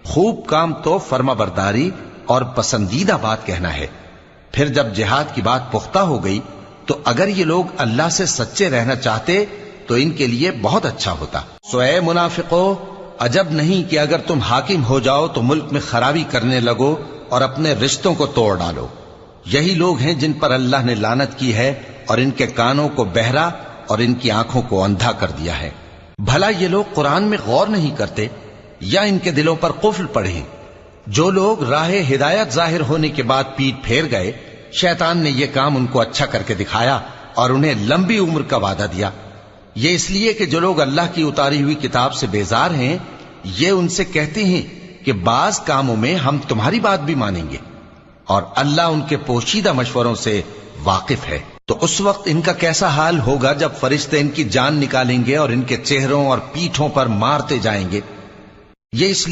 خوب کام تو فرما برداری اور پسندیدہ بات کہنا ہے۔ پھر جب جہاد کی بات پختہ ہو گئی تو اگر یہ لوگ اللہ سے سچے رہنا چاہتے تو ان کے لیے بہت اچھا ہوتا۔ سو اے منافقو، عجب نہیں کہ اگر تم حاکم ہو جاؤ تو ملک میں خرابی کرنے لگو اور اپنے رشتوں کو توڑ ڈالو۔ یہی لوگ ہیں جن پر اللہ نے لعنت کی ہے اور ان کے کانوں کو بہرا اور ان کی آنکھوں کو اندھا کر دیا ہے۔ بھلا یہ لوگ قرآن میں غور نہیں کرتے یا ان کے دلوں پر قفل پڑے ہیں؟ جو لوگ راہ ہدایت ظاہر ہونے کے بعد پیٹ پھیر گئے، شیطان نے یہ کام ان کو اچھا کر کے دکھایا اور انہیں لمبی عمر کا وعدہ دیا۔ یہ اس لیے کہ جو لوگ اللہ کی اتاری ہوئی کتاب سے بیزار ہیں، یہ ان سے کہتے ہیں کہ بعض کاموں میں ہم تمہاری بات بھی مانیں گے، اور اللہ ان کے پوشیدہ مشوروں سے واقف ہے۔ تو اس وقت ان کا کیسا حال ہوگا جب فرشتے ان کی جان نکالیں گے اور ان کے چہروں اور پیٹھوں پر مارتے جائیں گے۔ یہ اس لیے